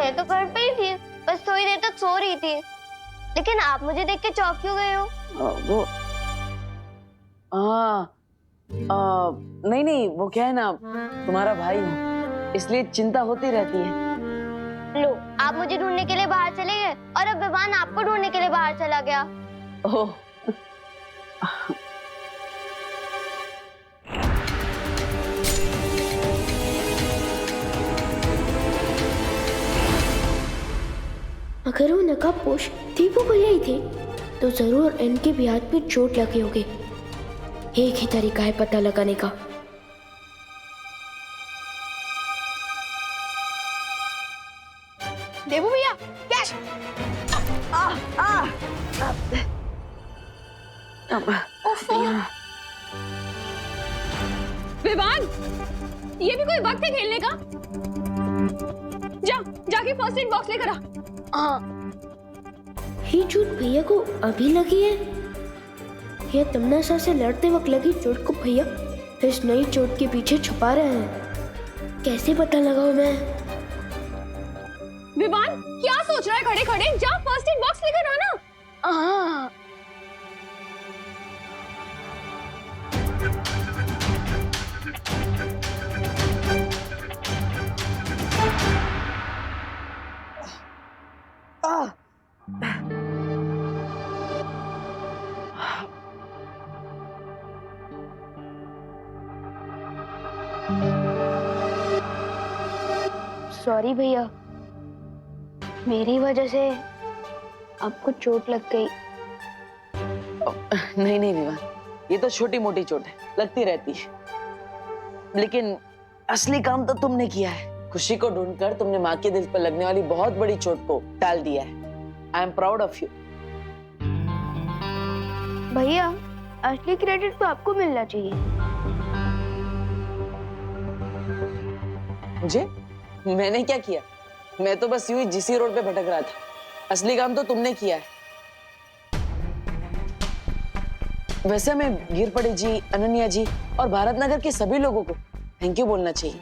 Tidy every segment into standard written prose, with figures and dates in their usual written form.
मैं तो घर पे ही थी, बस थोड़ी देर तक सो रही थी। लेकिन आप मुझे देख के चौंक क्यों गए हो? वो नहीं नहीं, वो क्या है ना, तुम्हारा भाई हूँ, इसलिए चिंता होती रहती है। लो, आप मुझे ढूंढने के लिए बाहर चले गए और अब विवान आपको ढूंढने के लिए बाहर चला गया। ओह, अगर वो नकाबपोश दीपू भैया ही थे तो जरूर इनके भी हाथ पे चोट लगी होगी। एक ही तरीका है पता लगाने का। देवू भैया, कैश। विवान, ये भी कोई वक्त है खेलने का? जाके फर्स्ट एड बॉक्स लेकर आ। ये चोट भैया को अभी लगी है या तमन्ना से लड़ते वक्त लगी चोट को भैया इस नई चोट के पीछे छुपा रहे हैं? कैसे पता लगाऊं मैं? विवान, क्या सोच रहा है खड़े खड़े? जा फर्स्ट एड बॉक्स लेकर आना। सॉरी भैया, मेरी वजह से आपको चोट लग गई। नहीं नहीं विवान, ये तो छोटी मोटी चोट है, लगती रहती है। लेकिन असली काम तो तुमने किया है। खुशी को ढूंढकर तुमने माँ के दिल पर लगने वाली बहुत बड़ी चोट को टाल दिया है। I am proud of you. भैया, असली क्रेडिट तो आपको मिलना चाहिए। मुझे? मैंने क्या किया? मैं तो बस यूं ही जीसी रोड पे भटक रहा था। असली काम तो तुमने किया है। वैसे मैं गिरपड़े जी, अनन्या जी और भारत नगर के सभी लोगों को थैंक यू बोलना चाहिए।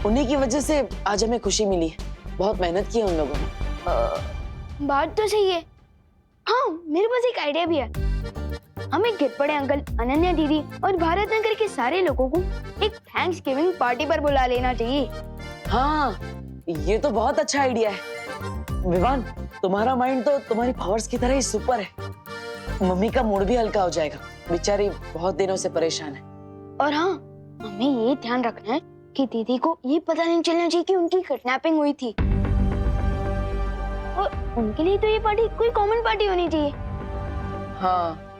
उन्हीं की वजह से आज हमें खुशी मिली है। बहुत मेहनत की है उन लोगों ने। बात तो सही है। हाँ, मेरे पास एक आइडिया भी है। हमें गिरपड़े अंकल, अनन्या दीदी और भारत नगर के सारे लोगों को एक थैंक्स गिविंग पार्टी पर बुला लेना चाहिए। हाँ, ये तो बहुत अच्छा आइडिया है। विवान, तुम्हारा माइंड तो तुम्हारी पावर्स की तरह ही सुपर है। मम्मी का मूड भी हल्का हो जाएगा, बेचारी बहुत दिनों से परेशान है। और हाँ, हमें ये ध्यान रखना है कि दीदी को ये पता नहीं चलना चाहिए कि उनकी किडनैपिंग हुई थी। और उनके लिए तो ये पार्टी कोई कॉमन पार्टी होनी चाहिए। हाँ,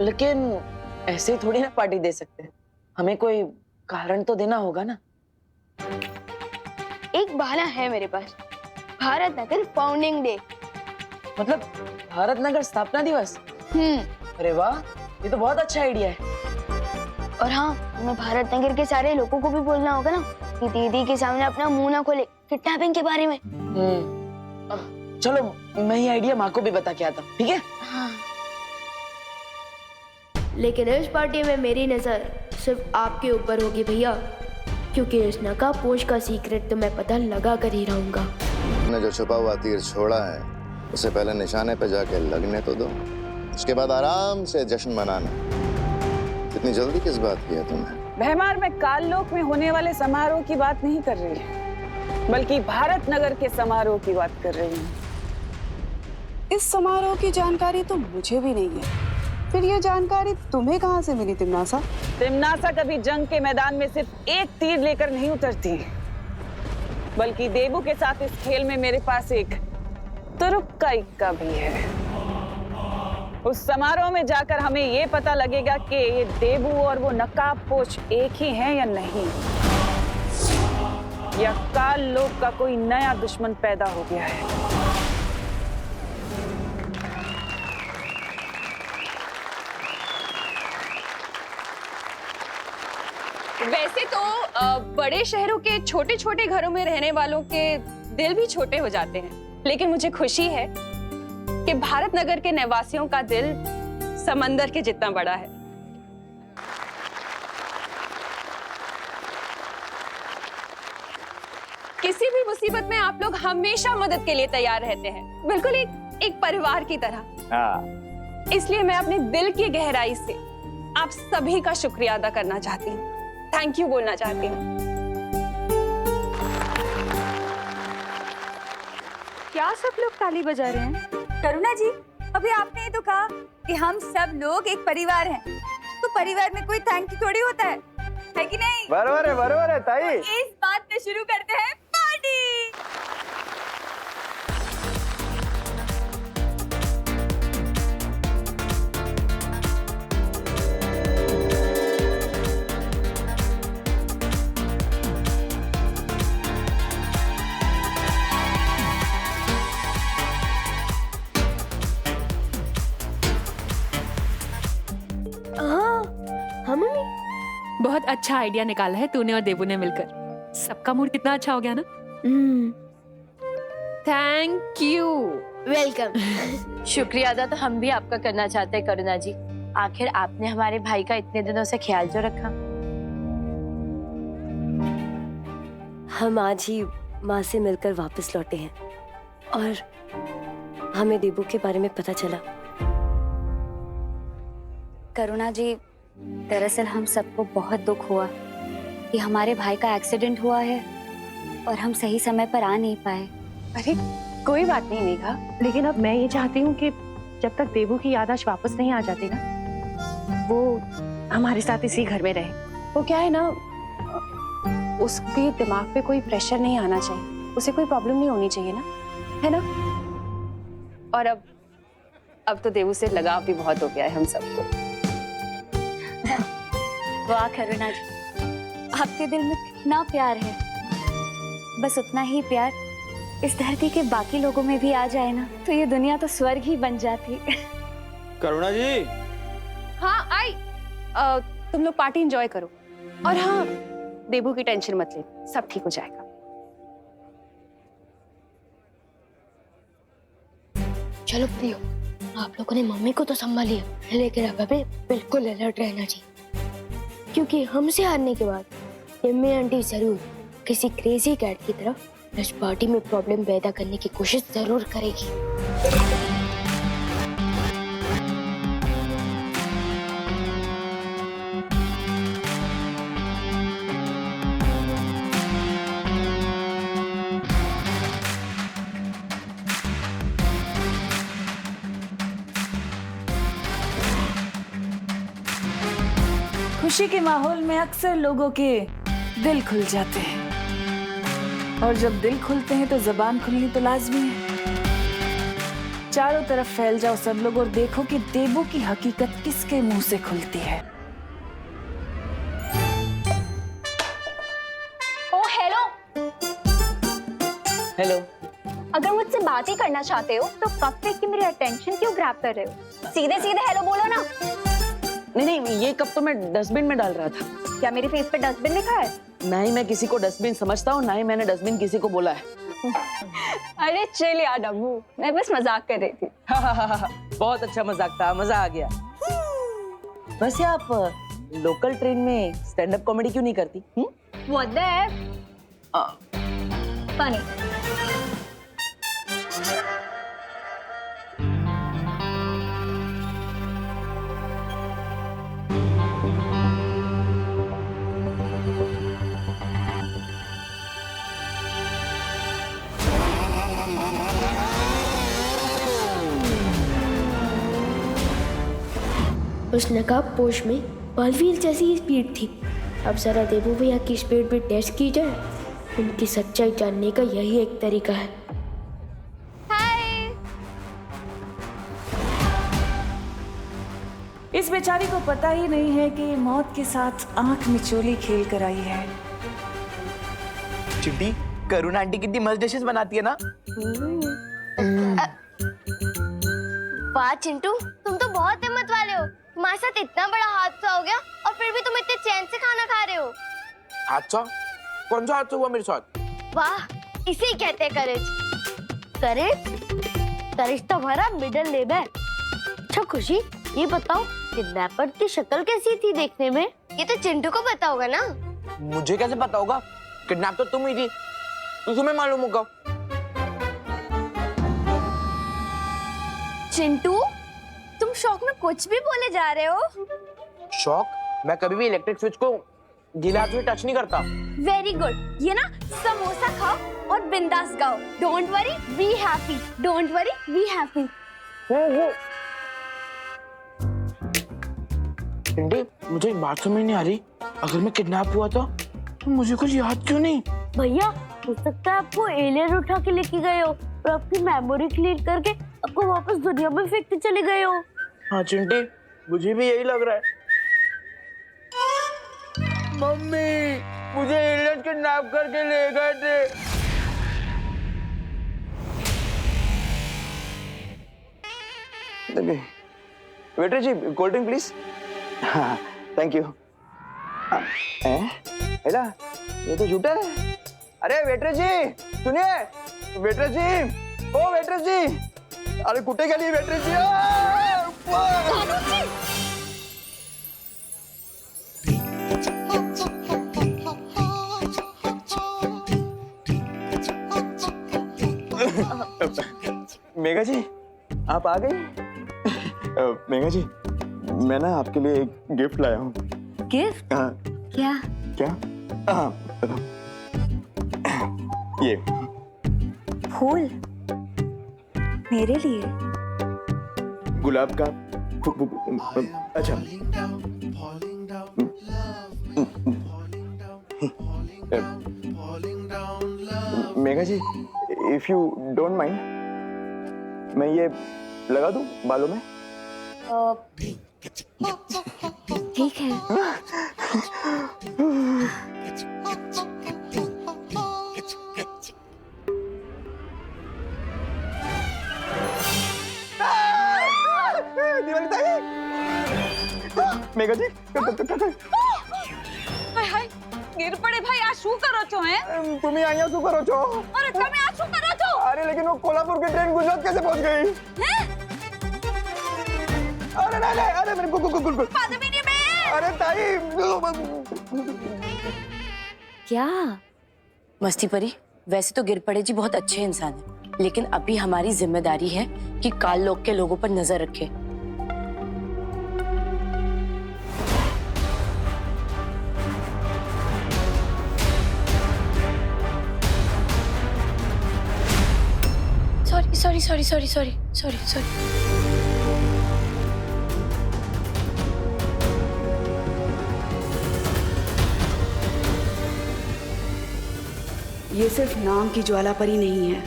लेकिन ऐसे थोड़ी ना पार्टी दे सकते। हमें कोई कारण तो देना होगा ना। एक बहाना है मेरे पास। Bharat Nagar founding day. मतलब भारत नगर स्थापना दिवस? अरे वाह, ये तो बहुत अच्छा आइडिया है। और हाँ, हमें भारत नगर के सारे लोगों को भी बोलना होगा ना कि दीदी के सामने अपना मुंह ना खोले किडनैपिंग के बारे में। चलो, मैं ये आइडिया माँ को भी बता के आता हूँ, ठीक है? हाँ। लेकिन इस पार्टी में मेरी नजर सिर्फ आपके ऊपर होगी भैया, क्योंकि इस नकाबपोश का सीक्रेट तो मैं पता लगा कर ही रहूंगा। तुमने जो छुपा हुआ तीर छोड़ा है उसे पहले निशाने पे जाके लगने तो दो, उसके बाद आराम से जश्न मनाना। इतनी जल्दी किस बात की है तुम्हें? भैमार में काललोक में होने वाले समारोह की बात नहीं कर रही है, बल्कि भारत नगर के समारोह की बात कर रही हूँ। इस समारोह की जानकारी तो मुझे भी नहीं है। फिर ये जानकारी तुम्हें कहाँ से मिली तिमनासा? तिमनासा कभी जंग के मैदान में सिर्फ एक तीर लेकर नहीं उतरती, बल्कि देवू के साथ इस खेल में मेरे पास एक तुरुप का इक्का भी है। उस समारोह में जाकर हमें ये पता लगेगा कि ये देवू और वो नकाबपोश एक ही हैं या नहीं, या काल लोक का कोई नया दुश्मन पैदा हो गया है। वैसे तो बड़े शहरों के छोटे छोटे घरों में रहने वालों के दिल भी छोटे हो जाते हैं, लेकिन मुझे खुशी है कि भारत नगर के निवासियों का दिल समंदर के जितना बड़ा है। किसी भी मुसीबत में आप लोग हमेशा मदद के लिए तैयार रहते हैं, बिल्कुल एक परिवार की तरह। इसलिए मैं अपने दिल की गहराई से आप सभी का शुक्रिया अदा करना चाहती हूँ, थैंक यू बोलना चाहती हूँ। क्या सब लोग ताली बजा रहे हैं? करुणा जी, अभी आपने ही तो कहा कि हम सब लोग एक परिवार हैं, तो परिवार में कोई थैंक यू थोड़ी होता है कि नहीं? बरोबर है ताई। इस बात पे शुरू करते हैं पार्टी। हाँ मम्मी। बहुत अच्छा आइडिया निकाला है तूने और देबू ने मिलकर। सबका मूड कितना अच्छा हो गया ना। Thank you. वेलकम। शुक्रिया अदा तो हम भी आपका करना चाहते हैं करुणा जी। आखिर आपने हमारे भाई का इतने दिनों से ख्याल जो रखा। हम आज ही माँ से मिलकर वापस लौटे हैं और हमें देबू के बारे में पता चला। करुणा जी, दरअसल हम सबको बहुत दुख हुआ कि हमारे भाई का एक्सीडेंट हुआ है और हम सही समय पर आ नहीं पाए। अरे कोई बात नहीं मेघा, लेकिन अब मैं ये चाहती हूँ कि जब तक देबू की याददाश्त वापस नहीं आ जाती ना, वो हमारे साथ इसी घर में रहे। वो क्या है ना, उसके दिमाग पे कोई प्रेशर नहीं आना चाहिए, उसे कोई प्रॉब्लम नहीं होनी चाहिए ना, है ना? और अब तो देबू से लगाव भी बहुत हो गया है हम सबको। वाह करुणा जी, आपके दिल में कितना प्यार है। बस उतना ही प्यार इस धरती के बाकी लोगों में भी आ जाए ना, तो ये दुनिया तो स्वर्ग ही बन जाती। करुणा जी। हाँ आई। तुम लोग पार्टी एंजॉय करो, और हाँ देबू की टेंशन मत ले, सब ठीक हो जाएगा। चलो प्रियो, आप लोगों ने मम्मी को तो संभालिया, लेकिन अब हमें बिल्कुल अलर्ट रहना चाहिए, क्योंकि हमसे हारने के बाद यम्मी आंटी जरूर किसी क्रेजी कैट की तरह इस पार्टी में प्रॉब्लम पैदा करने की कोशिश जरूर करेगी। खुशी के माहौल में अक्सर लोगों के दिल खुल जाते हैं, और जब दिल खुलते हैं तो जुबान खुलनी तो लाजमी है। चारों तरफ फैल जाओ सब लोग और देखो कि देबू की हकीकत किसके मुंह से खुलती है। ओ हेलो। हेलो। अगर मुझसे बात ही करना चाहते हो तो कब से कि मेरी अटेंशन क्यों ग्रैब कर रहे हो? सीधे सीधे हेलो बोलो ना। नहीं, ये कप तो मैं डस्टबिन में डाल रहा था। क्या मेरे फेस पे डस्टबिन लिखा है? ना ही मैं किसी को डस्टबिन समझता हूँ, ना ही मैंने डस्टबिन किसी को बोला है। अरे चल यार डब्बू, मैं बस मजाक कर रही थी। बहुत अच्छा मजाक था, मजा आ गया। वैसे आप लोकल ट्रेन में स्टैंड अप कॉमेडी क्यों नहीं करती? What the heck? Funny. उस नकाब पोश में बालवीर जैसी ही स्पीड थी। अब जरा देबू भैया की स्पीड भी टेस्ट की जाए, उनकी सच्चाई जानने का यही एक तरीका है। इस बेचारी को पता ही नहीं है कि मौत के साथ आंख मिचोली खेल कर आई है। चिट्टी, करुणा आंटी कितनी मस्त डिशेस बनाती है ना। वाह चिंटू, तुम तो बहुत हिम्मत वाले हो। तुम्हारे साथ इतना बड़ा हादसा हो गया और फिर भी तुम इतने चैन से खाना खा रहे हो। हादसा? कौन सा हादसा हुआ मेरे साथ? वाह, इसे कहते हैं करेज। करेज तो भरा मिडिल लेवल। अच्छा खुशी, ये बताओ किडनैपर की शक्ल कैसी थी देखने में? ये तो चिंटू को पता होगा ना। मुझे कैसे पता होगा? किडनैप तो तुम ही थी। तुम्हें मालूम होगा। चिंटू, तुम शौक में कुछ भी बोले जा रहे हो। शौक? मैं कभी भी इलेक्ट्रिक स्विच को गीले हाथ में टच नहीं करता। Very good. ये ना समोसा खाओ और बिंदास गाओ। Don't worry, be happy. Don't worry, be happy. Chinti, मुझे एक बात समझ नहीं आ रही, अगर मैं किडनैप हुआ था तो मुझे कुछ याद क्यों नहीं? भैया हो सकता है आपको एलियन उठा के लेके गए हो और आपकी मेमोरी क्लीन करके आपको वापस दुनिया में फेंकते चले गए हो। हाँ चिंटी, मुझे भी यही लग रहा है। मम्मी, मुझे एलियन किडनैप करके ले गए थे। Waiter ji, cold drink please. हाँ, थैंक यू। हेला, ये तो झूठा है। अरे वेटर जी, सुनिए। वेटर जी, ओ वेटर जी, अरे कुत्ते के लिए वेटर जी। मेघा जी, आप आ गई? मेघा जी, मैं ना आपके लिए एक गिफ्ट लाया हूँ। गिफ्ट? हाँ। क्या? क्या? हाँ, बताओ। ये फूल मेरे लिए? गुलाब का। अच्छा। मेघा जी, इफ यू डोंट माइंड, मैं ये लगा दूं बालों में? ठीक है। मेघा जी, हाय हाय, गिर पड़े भाई। आ શું કરો છો હે? तुम्हें અહીંયા શું કરો છો? અરે તમે આ શું કરો છો? अरे लेकिन वो कोल्हापुर की ट्रेन गुजरात कैसे पहुंच गई? हैं? अरे नहीं, अरे मेरे को पद्मिनी में। अरे ताई। क्या? मस्ती परी, वैसे तो गिर पड़े जी बहुत अच्छे इंसान हैं, लेकिन अभी हमारी जिम्मेदारी है कि काल लोक के लोगों पर नजर रखें। सॉरी। ये सिर्फ नाम की ज्वाला परी नहीं है,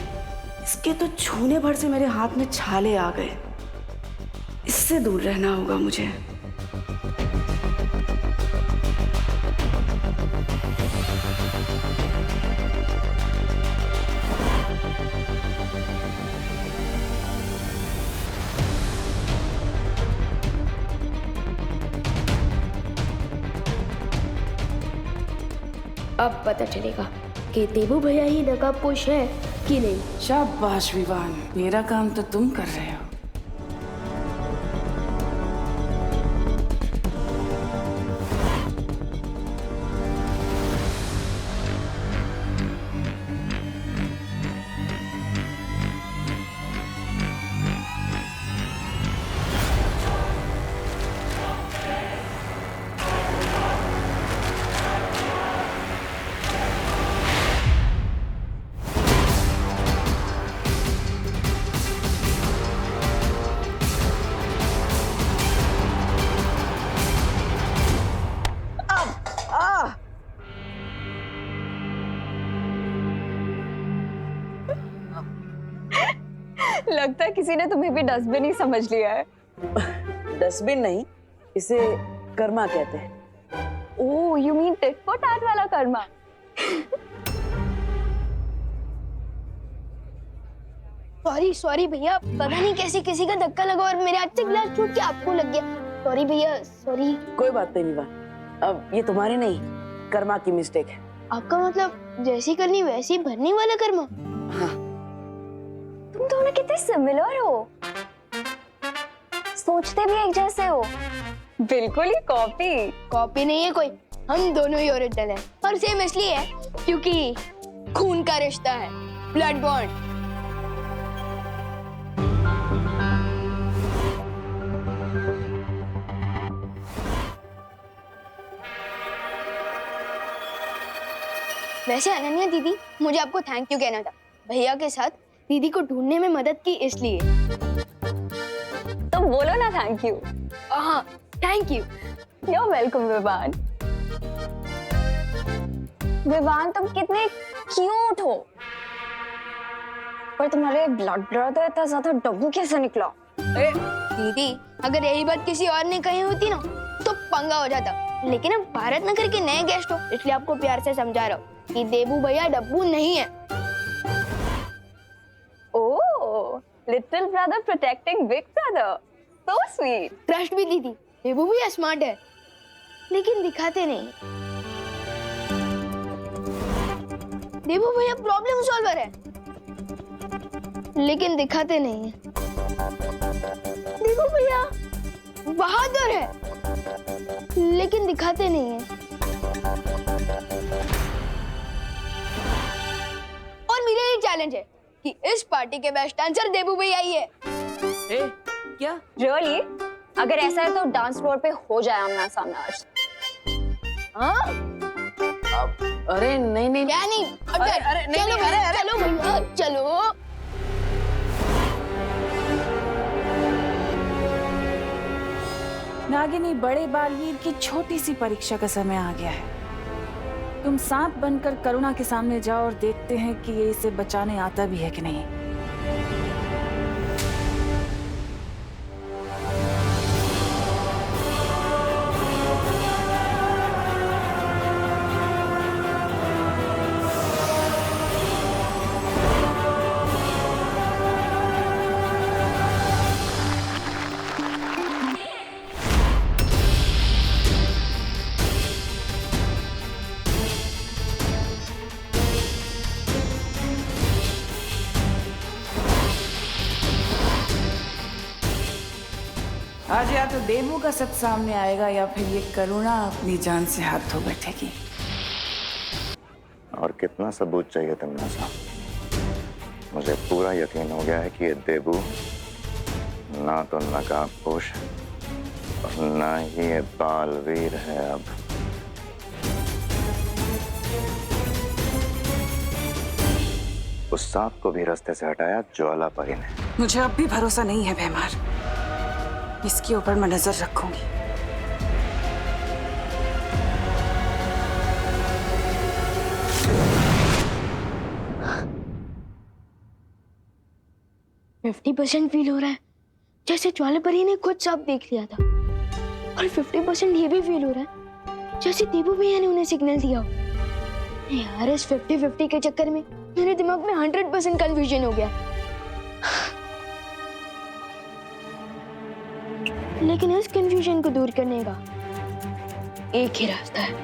इसके तो छूने भर से मेरे हाथ में छाले आ गए। इससे दूर रहना होगा मुझे। अब पता चलेगा कि देवू भैया ही नकाबपोश है कि नहीं। शाबाश विवान, मेरा काम तो तुम कर रहे हो। लगता है किसी ने तुम्हें भी डस्टबिन ही समझ लिया है। डस्टबिन नहीं, इसे कर्मा कहते हैं। Oh, you mean tit for tat वाला कर्मा। सॉरी भैया, पता नहीं कैसे किसी का धक्का लगा और मेरे हाथ से गिलास टूट के आपको लग गया। सॉरी भैया, सॉरी। कोई बात नहीं विवान, अब ये तुम्हारी नहीं, कर्मा की मिस्टेक है। आपका मतलब जैसी करनी वैसी भरने वाला कर्मा? हाँ। तुम दोनों कितने सिमिलर हो, सोचते भी एक जैसे हो। बिल्कुल ही कॉपी। कॉपी नहीं है कोई, हम दोनों ही ओरिजिनल हैं। और सेम इसलिए है क्योंकि खून का रिश्ता है, ब्लड बॉन्ड। वैसे अनन्या दीदी, मुझे आपको थैंक यू कहना था। भैया के साथ दीदी को ढूंढने में मदद की इसलिए। तो बोलो ना थैंक यू। हाँ, thank you. You are welcome Vivaan. Vivaan तुम कितने क्यूट हो, पर तुम्हारे ब्लड ब्रदर इतना ज्यादा डब्बू कैसे निकला? दीदी, अगर यही बात किसी और ने कही होती ना तो पंगा हो जाता। लेकिन अब भारत नगर के नए गेस्ट हो, इसलिए आपको प्यार से समझा रहा हूँ कि देबू भैया डब्बू नहीं है। Oh, little brother protecting big brother, so sweet. Trust भी दीदी, देबू भैया स्मार्ट है, लेकिन दिखाते नहीं। देबू भैया प्रॉब्लम सॉल्वर है, लेकिन दिखाते नहीं है। देबू भैया बहादुर है, लेकिन दिखाते नहीं है। और मेरा ये चैलेंज है कि इस पार्टी के बेस्ट डांसर देबू भैया ही है। क्या? रियली? अगर ऐसा है तो डांस फ्लोर पे हो जाए आमना सामना आज। हाँ? अरे नहीं नहीं क्या नहीं? अरे नहीं, चलो नहीं, भैया, चलो भैया, चलो। नागिनी, बड़े बालवीर की छोटी सी परीक्षा का समय आ गया है। तुम सांप बनकर करुणा के सामने जाओ और देखते हैं कि ये इसे बचाने आता भी है कि नहीं। आज या तो देबू का सच सामने आएगा या फिर ये करुणा अपनी जान से हाथ धो बैठेगी। और कितना सबूत चाहिए तुमने साहब? मुझे पूरा यकीन हो गया है कि ये देबू ना तो नकाबपोश और ना ही ये बालवीर है। अब उस सांप को भी रास्ते से हटाया ज्वाला परी ने। मुझे अब भी भरोसा नहीं है भैमार, इसके ऊपर मैं नजर रखूंगी। %50 फील हो रहा है जैसे ज्वालापरी ने खुद सब देख लिया था, और 50% ये भी फील हो रहा है जैसे देबू भैया ने उन्हें सिग्नल दिया हो। यार, इस 50-50 के चक्कर में मेरे दिमाग में 100% कंफ्यूजन हो गया। लेकिन इस कंफ्यूजन को दूर करने का एक ही रास्ता है।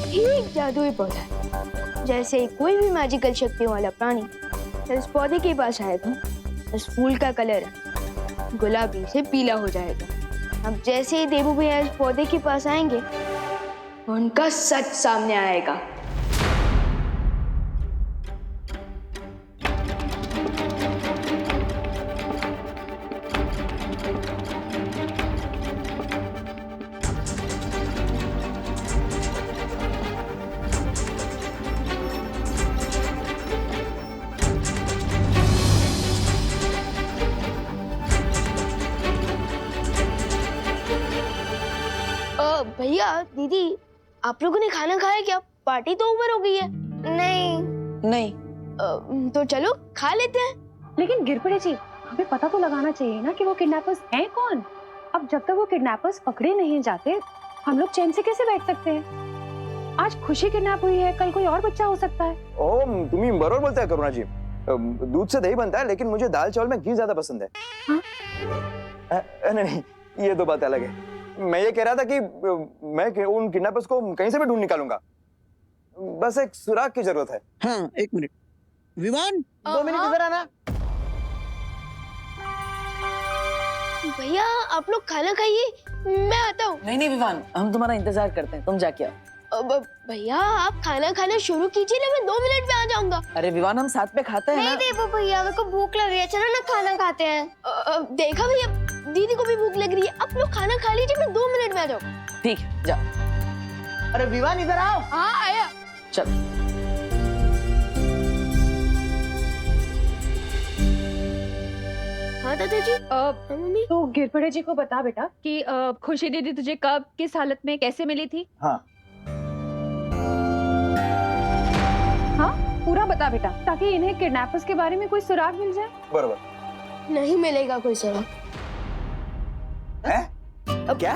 ये एक जादुई पौधा है। जैसे कोई भी मैजिकल शक्तियों वाला प्राणी इस पौधे के पास आएगा, इस फूल का कलर गुलाबी से पीला हो जाएगा। अब जैसे ही देबू भैया इस पौधे के पास आएंगे, उनका सच सामने आएगा। भैया, दीदी, आप लोगों ने खाना खाया क्या? पार्टी तो ओवर हो गई है। नहीं। तो चलो खा लेते हैं। लेकिन गिरपड़े जी, हमें पता तो लगाना चाहिए ना कि वो किडनैपर्स हैं कौन। अब जब तक वो किडनैपर्स पकड़े नहीं जाते, हम लोग चैन से कैसे बैठ सकते हैं? आज खुशी किडनैप हुई है, कल कोई और बच्चा हो सकता है। ओ, तुम्ही बरोबर बोलते हैं करुणा जी। दूध से दही बनता है, लेकिन मुझे दाल चावल में घी ज्यादा पसंद है। हाँ? नहीं, ये दो बात अलग है। मैं ये कह रहा था कि मैं उन किडनैपर्स को कहीं से भी ढूंढ निकालूंगा। बस एक सुराग की जरूरत है। हाँ, 1 मिनट। विवान, 2 मिनट इधर आना। भैया आप लोग खाना खाइए, मैं आता हूँ। नहीं नहीं विवान, हम तुम्हारा इंतजार करते हैं, तुम जाके आओ। अब भैया आप खाना खाना शुरू कीजिए ना, मैं 2 मिनट में आ जाऊंगा। अरे विवान, हम साथ में खाते हैं ना। देवो भैया, मेरे को भूख लग रही है, चलो ना खाना खाते हैं। देखा भैया, दीदी को भी भूख लग रही है, आप लोग खाना खा लीजिए, मैं 2 मिनट में आ जाऊंगा। ठीक है, जाओ। अरे विवान इधर आओ। हाँ आया। चल। हाँ दादाजी। मम्मी। तो गिरपड़े जी को बता बेटा। कि खुशी दीदी तुझे कब, किस हालत में, कैसे मिली थी? हाँ हाँ पूरा बता बेटा, ताकि इन्हें किडनैपर्स के बारे में कोई सुराग मिल जाए। बराबर। नहीं मिलेगा कोई सुराग। है? क्या?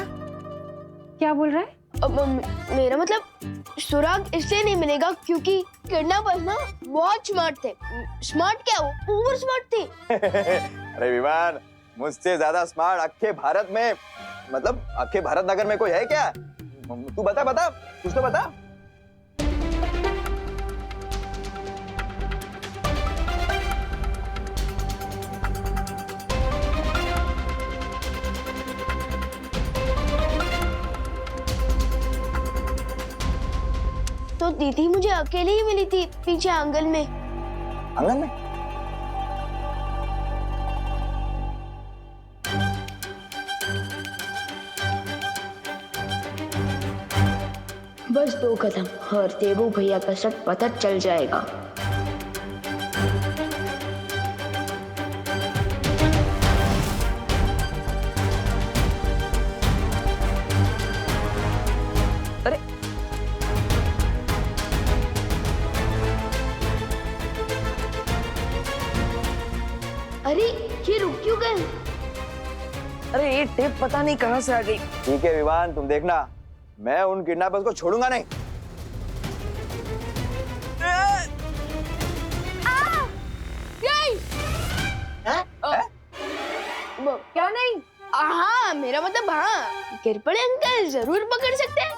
क्या बोल रहा है? अब मेरा मतलब सुराग इसलिए नहीं मिलेगा क्योंकि किडनैपर्स ना बहुत स्मार्ट थे। स्मार्ट क्या, वो ओवर स्मार्ट थे। अरे विवान, मुझसे ज्यादा स्मार्ट अक्खे भारत में, मतलब अक्खे भारत नगर में कोई है क्या? तू बता बता, कुछ तो बता। तो दीदी मुझे अकेले ही मिली थी पीछे आंगन में। आंगन में? बस 2 कदम और देवू भैया का सब पता चल जाएगा। अरे अरे ये रुक क्यों गए? अरे ये टेप पता नहीं कहाँ से आ गई। ठीक है विवान, तुम देखना, मैं उन किडनैपर्स को छोड़ूंगा नहीं। क्या नहीं? हाँ मेरा मतलब हाँ, गिरपड़े अंकल जरूर पकड़ सकते हैं।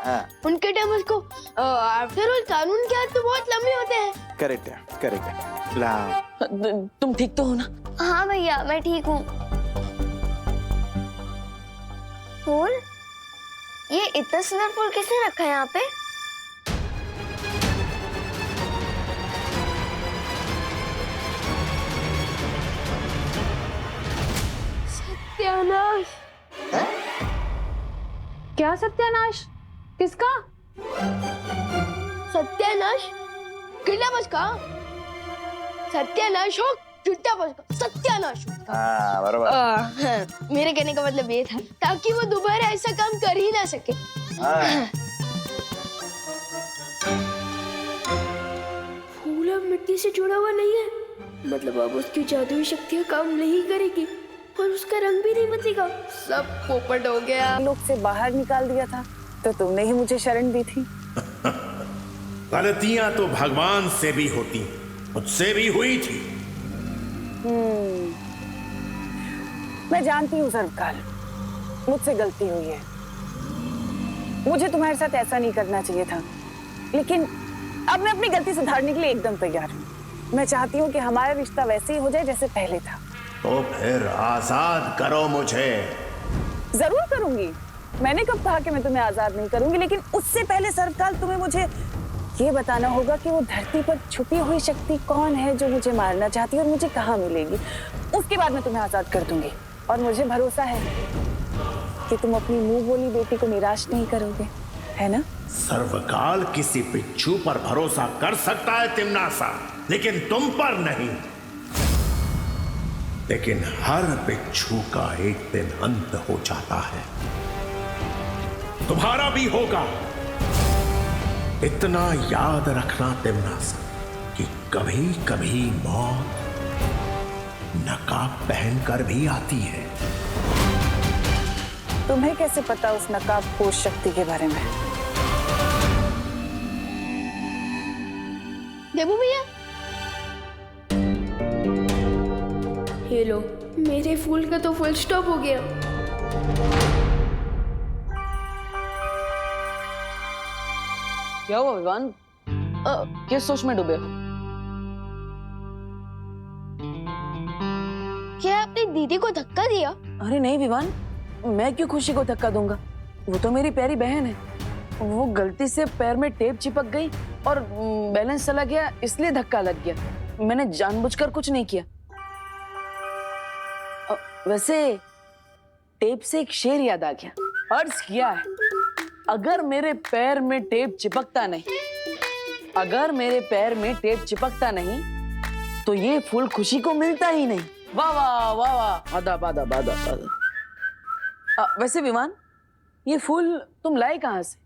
हाँ। उनके टाइम को आफ्टर ऑल कानून के हाथ तो बहुत लंबे होते हैं। करेक्ट है, करेक्ट है। तुम ठीक तो हो ना? हाँ भैया मैं ठीक हूँ। फूल, ये इतना सुंदर फूल किसने रखा है यहाँ पे? सत्यानाश। क्या सत्यानाश? किसका? सत्यानाश किडनैपर्स का। सत्यानाश हो किडनैपर्स का, सत्यानाश हो। हाँ बराबर। मेरे कहने का मतलब ये था ताकि वो दोबारा ऐसा काम कर ही ना सके। हाँ। फूल अब मिट्टी से जुड़ा हुआ नहीं है, मतलब अब उसकी जादुई शक्तियाँ काम नहीं करेगी और उसका रंग भी नहीं बदलेगा। सब पोपट हो गया। लोग से बाहर निकाल दिया था तो तुमने ही मुझे शरण दी थी। गलतियां तो भगवान से भी होती, मुझसे भी हुई थी। मैं जानती हूँ सर्वकाल, मुझसे गलती हुई है। मुझे तुम्हारे साथ ऐसा नहीं करना चाहिए था, लेकिन अब मैं अपनी गलती सुधारने के लिए एकदम तैयार हूँ। मैं चाहती हूँ कि हमारा रिश्ता वैसे ही हो जाए जैसे पहले था। तो फिर आजाद करो मुझे। जरूर करूंगी। मैंने कब कहा कि मैं तुम्हें आजाद नहीं करूंगी, लेकिन उससे पहले सर्वकाल तुम्हें मुझे ये बताना होगा कि वो धरती पर छुपी हुई शक्ति कौन है जो मुझे मारना चाहती है और मुझे कहाँ मिलेगी। उसके बाद मैं तुम्हें आजाद कर दूंगी और मुझे भरोसा है कि तुम अपनी मुंह बोली बेटी को निराश नहीं करोगे, है ना? सर्वकाल किसी बिच्छू पर भरोसा कर सकता है तिमनासा, लेकिन तुम पर नहीं। लेकिन हर बिच्छू का एक दिन अंत हो जाता है, तुम्हारा भी होगा। इतना याद रखना तिमनासा कि कभी कभी मौत नकाब पहनकर भी आती है। तुम्हें कैसे पता उस नकाबपोश शक्ति के बारे में? देबू भैया, ये लो, मेरे फूल का तो फुल स्टॉप हो गया। क्या हुआ विवान? किस सोच में डूबे हो? क्या आपने दीदी को धक्का दिया? अरे नहीं विवान, मैं क्यों खुशी को धक्का दूंगा? वो तो मेरी प्यारी बहन है। वो गलती से पैर में टेप चिपक गई और बैलेंस चला गया, इसलिए धक्का लग गया। मैंने जानबूझकर कुछ नहीं किया। वैसे टेप से एक शेर याद आ गया। अर्ज किया है, अगर मेरे पैर में टेप चिपकता नहीं, अगर मेरे पैर में टेप चिपकता नहीं तो ये फूल खुशी को मिलता ही नहीं। वाह वाह वाह वाह, आदाब आदाब आदाब आदाब। वैसे विमान, ये फूल तुम लाए कहाँ से?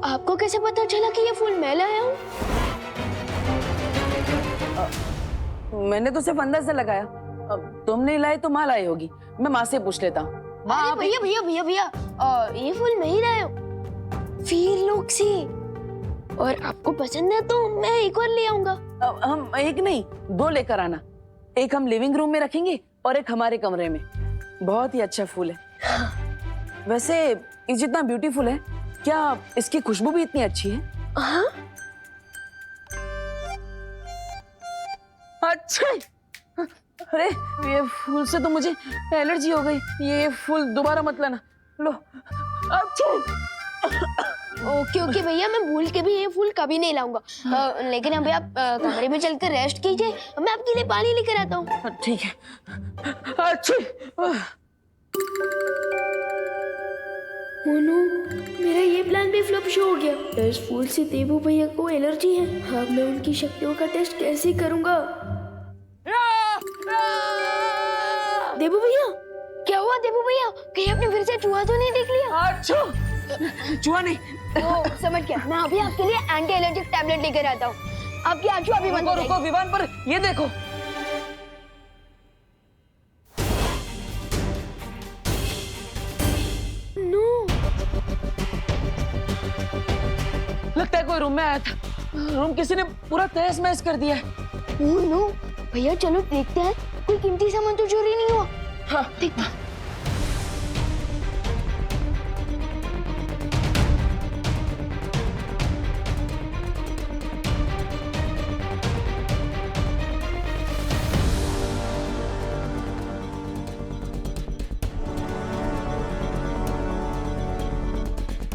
आपको कैसे पता चला कि ये फूल मैं लाया हूँ? मैंने तो सिर्फ अंदर से लगाया। तुम नहीं लाए तो माँ लाई होगी। मैं माँ से पूछ लेता हूँ। अरे भैया भैया भैया भैया, ये फूल मैं ही लाया हूँ, वीर लोग से। और आपको पसंद है तो मैं एक और ले आऊंगा। हम एक नहीं, 2 लेकर आना। एक हम लिविंग रूम में रखेंगे और एक हमारे कमरे में। बहुत ही अच्छा फूल है। वैसे ये जितना ब्यूटीफुल है, क्या इसकी खुशबू भी इतनी अच्छी है? हाँ? अच्छा, अरे ये फूल से तो मुझे एलर्जी हो गई। ये फूल दोबारा मत लाना। लो। अच्छा। ओके ओके भैया, मैं भूल के भी ये फूल कभी नहीं लाऊंगा। लेकिन अभी आप कमरे में चलकर रेस्ट कीजिए, मैं आपके लिए पानी लेकर आता हूँ। ठीक है। अच्छा। मोनू, मेरा ये प्लान भी फ्लॉप शो हो गया। इस फूल से देवू भैया को एलर्जी है। अब मैं उनकी शक्तियों का टेस्ट कैसे करूंगा? देवू भैया, क्या हुआ देवू भैया? कहीं आपने फिर से चूहा तो नहीं देख लिया? अच्छा, चूहा नहीं। ओ, समझ गया। मैं अभी आपके लिए एंटी एलर्जिक टैबलेट लेकर आता हूँ। आपकी आंखें अभी बंद हो जाएगी। रुको विमान, पर ये देखो। नो, लगता है कोई रूम में आया था। रूम किसी ने पूरा तहस महस कर दिया है। ओ नो, भैया चलो देखते हैं, कोई कीमती सामान तो चोरी नहीं हुआ। हाँ, देखते हैं।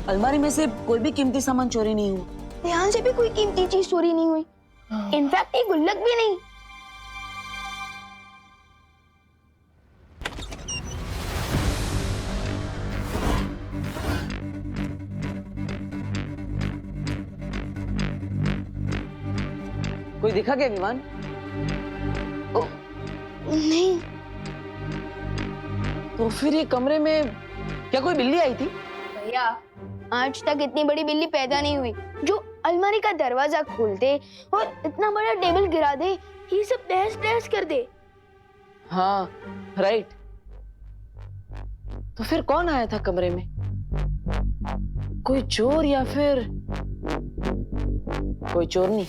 अलमारी में से कोई भी कीमती सामान चोरी नहीं हुआ। यहाँ से भी कोई कीमती चीज चोरी नहीं हुई। इनफैक्ट एक गुल्लक भी नहीं। कोई दिखा क्या विमान? नहीं। तो फिर ये कमरे में क्या कोई बिल्ली आई थी? भैया, आज तक इतनी बड़ी बिल्ली पैदा नहीं हुई जो अलमारी का दरवाजा खोल दे और इतना बड़ा टेबल गिरा दे, ये सब तहस नहस कर दे। हाँ, राइट। तो फिर कौन आया था कमरे में? कोई चोर या फिर कोई चोरनी?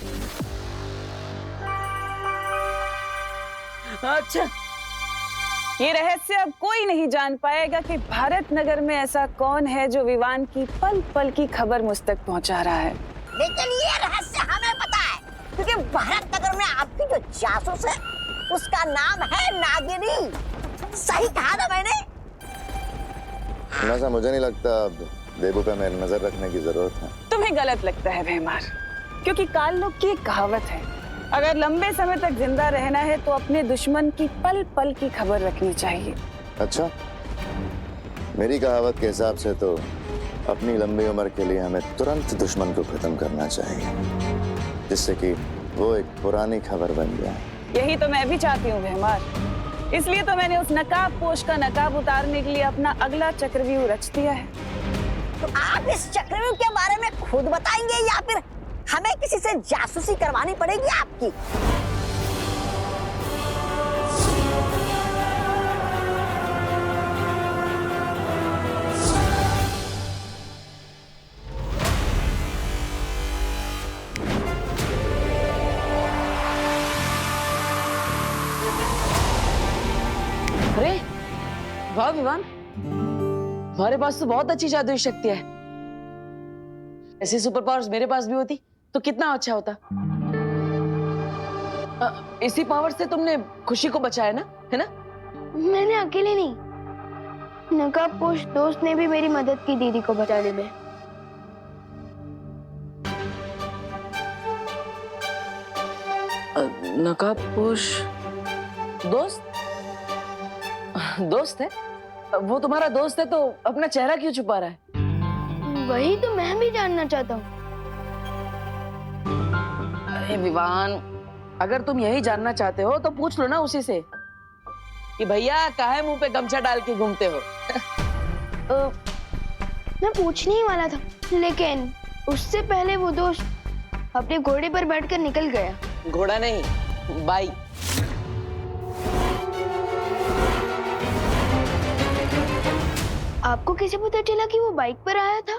अच्छा, ये रहस्य अब कोई नहीं जान पाएगा कि भारत नगर में ऐसा कौन है जो विवान की पल पल की खबर मुझ तक पहुंचा रहा है। लेकिन ये रहस्य हमें पता है, क्योंकि भारत नगर में आपकी जो जासूस है उसका नाम है नागिनी। सही कहा ना मैंने? ऐसा मुझे नहीं लगता अब देवू पे मेरी नजर रखने की जरूरत है। तुम्हें गलत लगता है भैमार, क्योंकि काल लोग की एक कहावत है, अगर लंबे समय तक जिंदा रहना है तो अपने दुश्मन की पल पल की खबर रखनी चाहिए। अच्छा, मेरी कहावत के हिसाब से तो अपनी लंबी उम्र के लिए हमें तुरंत दुश्मन को खत्म करना चाहिए, जिससे कि वो एक पुरानी खबर बन जाए। यही तो मैं भी चाहती हूँ भैमार, इसलिए तो मैंने उस नकाब पोश का नकाब उतारने के लिए अपना अगला चक्रव्यूह रच दिया है। तो आप इस चक्रव्यूह के बारे में खुद बताएंगे या फिर हमें किसी से जासूसी करवानी पड़ेगी आपकी? अरे वाह विवान, हमारे पास तो बहुत अच्छी जादुई शक्ति है। ऐसी सुपर पावर्स मेरे पास भी होती तो कितना अच्छा होता। इसी पावर से तुमने खुशी को बचाया ना, है ना? मैंने अकेले नहीं, नकाबपोश दोस्त ने भी मेरी मदद की दीदी को बचाने में। नकाबपोश दोस्त? दोस्त है? वो तुम्हारा दोस्त है तो अपना चेहरा क्यों छुपा रहा है? वही तो मैं भी जानना चाहता हूँ। अरे विवान, अगर तुम यही जानना चाहते हो तो पूछ लो ना उसी से कि भैया काहे मुंह पे गमछा डाल के घूमते हो। मैं पूछने ही वाला था, लेकिन उससे पहले वो दोस्त अपने घोड़े पर बैठकर निकल गया। घोड़ा नहीं, बाइक। आपको कैसे पता चला कि वो बाइक पर आया था?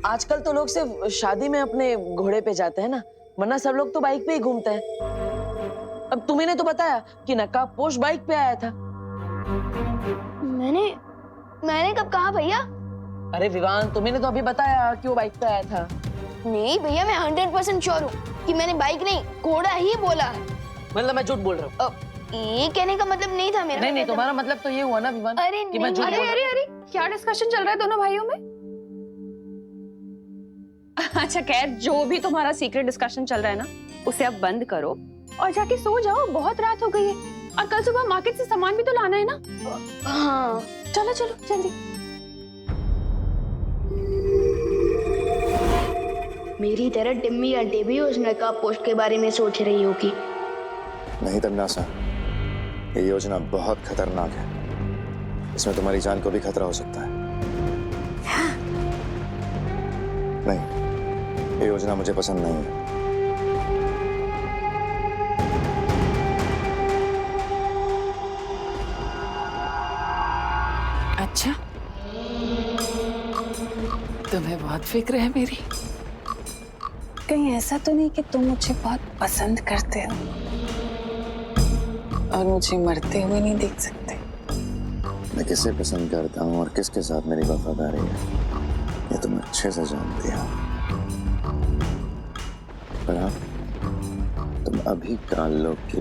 आजकल तो लोग सिर्फ शादी में अपने घोड़े पे जाते हैं ना, वरना सब लोग तो बाइक पे ही घूमते हैं। अब तुम्हें तो बताया कि नकाबपोश बाइक पे आया था। मैंने कब कहा भैया? अरे विवान, तुम्हें तो अभी बताया कि वो बाइक पे आया था। नहीं भैया, मैं 100% श्योर हूँ कि मैंने बाइक नहीं घोड़ा ही बोला है। मतलब मैं झूठ बोल रहा हूँ? ये कहने का मतलब नहीं था मेरा। नहीं, तुम्हारा मतलब तो ये हुआ ना विवान? अरे कि मैं झूठ बोल रहा हूँ। अरे क्या डिस्कशन चल रहा है दोनों भाइयों में? अच्छा खैर, जो भी तुम्हारा सीक्रेट डिस्कशन चल रहा है ना, उसे अब बंद करो और जाके सो जाओ। बहुत रात हो गई है और कल सुबह मार्केट से सामान भी तो लाना है ना। हाँ चलो चलो जल्दी। मेरी तरह टिम्मी आंटी भी उस नकाबपोश के बारे में सोच रही होगी। नहीं तमन्नासा, ये योजना बहुत खतरनाक है। इसमें तुम्हारी जान को भी खतरा हो सकता है। नहीं, ये योजना मुझे पसंद नहीं है। अच्छा, तुम्हें बहुत फिक्र है मेरी। कहीं ऐसा तो नहीं कि तुम मुझे बहुत पसंद करते हो और मुझे मरते हुए नहीं देख सकते? मैं किसे पसंद करता हूँ और किसके साथ मेरी वफादारी है, ये तुम अच्छे से जानती हो। पर हाँ, तुम अभी काल लोग की